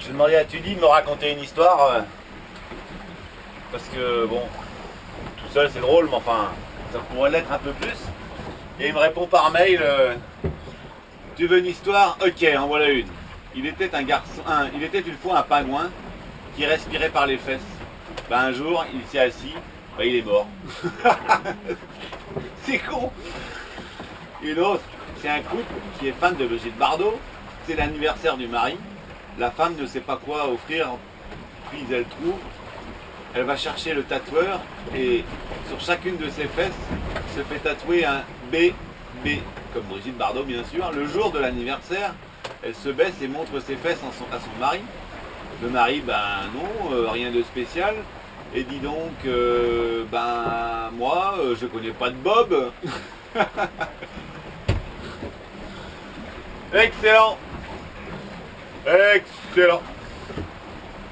J'ai demandé à Tudy de me raconter une histoire. Parce que bon, tout seul c'est drôle, mais enfin, ça pourrait l'être un peu plus. Et il me répond par mail, tu veux une histoire? Ok, en voilà une. Il était une fois un pingouin qui respirait par les fesses. Ben, un jour, il s'est assis, ben, il est mort. C'est con. Une autre, c'est un couple qui est fan de Brigitte Bardot. C'est l'anniversaire du mari. La femme ne sait pas quoi offrir, puis elle trouve. Elle va chercher le tatoueur et sur chacune de ses fesses se fait tatouer un BB, comme Brigitte Bardot bien sûr. Le jour de l'anniversaire, elle se baisse et montre ses fesses à son mari. Le mari, ben non, rien de spécial. Et dit donc, ben moi, je connais pas de Bob. Excellent. Excellent.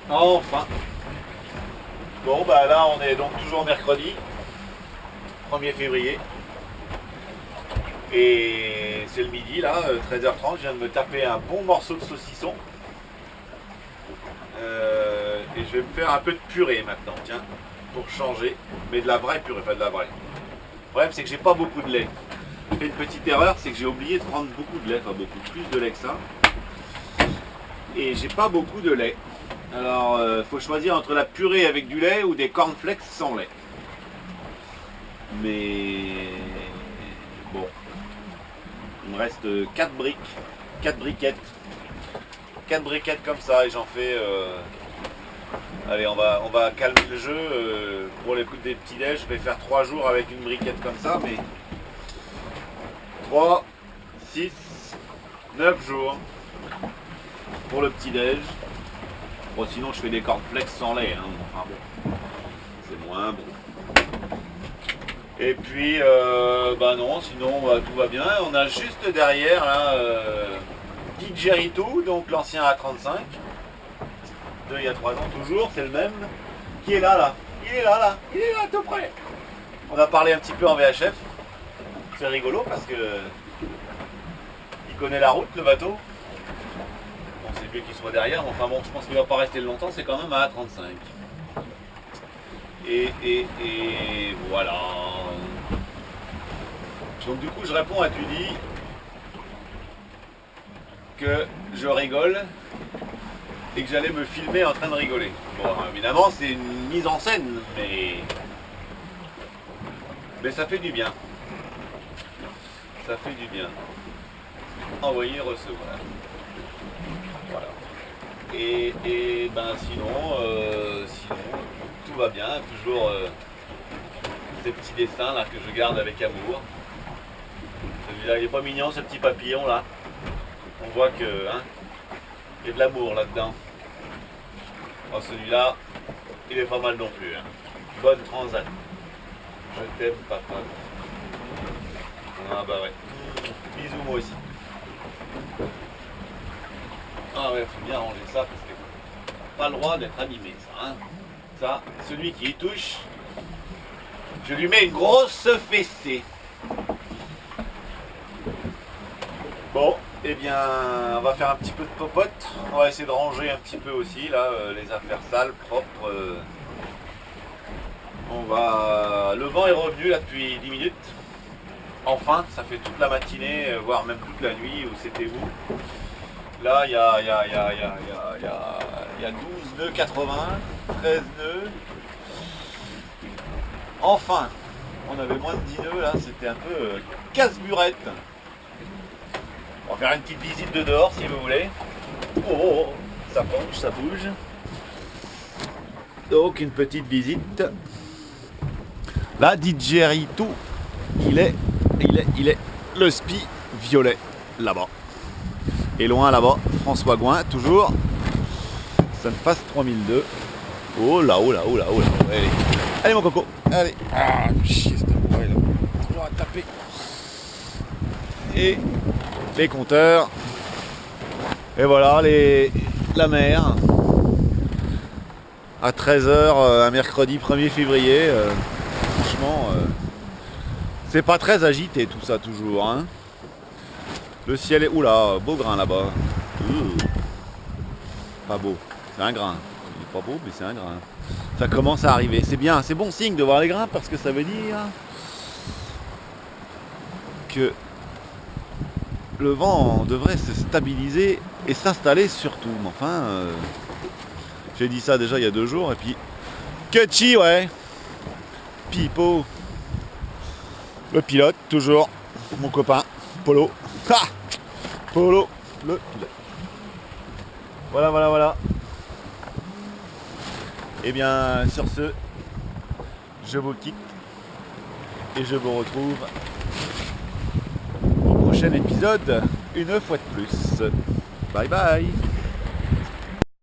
Enfin. Bon, bah là, on est donc toujours mercredi, 1er février. Et c'est le midi, là, 13h30. Je viens de me taper un bon morceau de saucisson. Et je vais me faire un peu de purée maintenant, tiens, pour changer. Mais de la vraie purée, enfin de la vraie. Le problème, c'est que j'ai pas beaucoup de lait. J'ai fait une petite erreur, c'est que j'ai oublié de prendre beaucoup de lait, enfin beaucoup plus de lait que ça. Et j'ai pas beaucoup de lait. Alors, faut choisir entre la purée avec du lait ou des cornflakes sans lait. Mais bon, il me reste 4 briques, 4 briquettes. 4 briquettes comme ça et j'en fais... Allez, on va calmer le jeu. Pour les coups des petits déj, je vais faire 3 jours avec une briquette comme ça, mais 3, 6, 9 jours pour le petit déj. Bon, sinon je fais des cornflakes sans lait, hein. Enfin bon, c'est moins bon. Et puis, bah non, sinon bah, tout va bien. On a juste derrière là, Didgeridoo, donc l'ancien A35, de il y a 3 ans toujours, c'est le même, qui est là, il est là, il est là tout près. On a parlé un petit peu en VHF, c'est rigolo parce que il connaît la route, le bateau. Bon, c'est mieux qu'il soit derrière, mais enfin bon, je pense qu'il va pas rester longtemps, c'est quand même un A35. Et voilà. Donc du coup, je réponds à Tudy que je rigole et que j'allais me filmer en train de rigoler. Bon, évidemment, c'est une mise en scène, mais ça fait du bien. Ça fait du bien. Envoyer, recevoir. Voilà. Et ben sinon, tout va bien. Toujours ces petits dessins là que je garde avec amour. Celui-là, il est pas mignon, ce petit papillon là. On voit que hein, il y a de l'amour là-dedans. Oh, celui-là, il est pas mal non plus. Hein. Bonne transat. Je t'aime, papa. Ah bah ouais. Bisous moi aussi. Ah ouais, faut bien ranger ça parce que pas le droit d'être abîmé ça. Hein. Ça, celui qui y touche, je lui mets une grosse fessée. Bon, eh bien, on va faire un petit peu de popote. On va essayer de ranger un petit peu aussi, là, les affaires sales, propres. Le vent est revenu, là, depuis 10 minutes. Enfin, ça fait toute la matinée, voire même toute la nuit, où c'était où. Là, il y a 12 nœuds 80, 13 nœuds. Enfin, on avait moins de 10 nœuds, là, c'était un peu casse-burette. On va faire une petite visite de dehors si vous voulez. Oh, ça bouge, ça bouge. Donc une petite visite. Là, Didgeridoo, il est le spi violet là-bas. Et loin là-bas, François Gouin, toujours. Sunfast 3002. Oh là, oh là, oh là, oh là. Allez, allez mon coco, allez. Ah, chier, c'est un là. Toujours à taper. Et les compteurs. Et voilà la mer. À 13h, un mercredi 1er février. Franchement, c'est pas très agité tout ça toujours. Hein. Le ciel est... Oula, beau grain là-bas. Pas beau, c'est un grain. Il est pas beau, mais c'est un grain. Ça commence à arriver. C'est bien, c'est bon signe de voir les grains parce que ça veut dire que le vent devrait se stabiliser et s'installer surtout. Mais enfin, j'ai dit ça déjà il y a 2 jours et puis Kutchi, ouais. Pipo. Le pilote, toujours. Mon copain, Polo. Ha Polo, le pilote. Voilà, voilà, voilà. Et bien, sur ce, je vous quitte et je vous retrouve au prochain épisode, une fois de plus. Bye bye.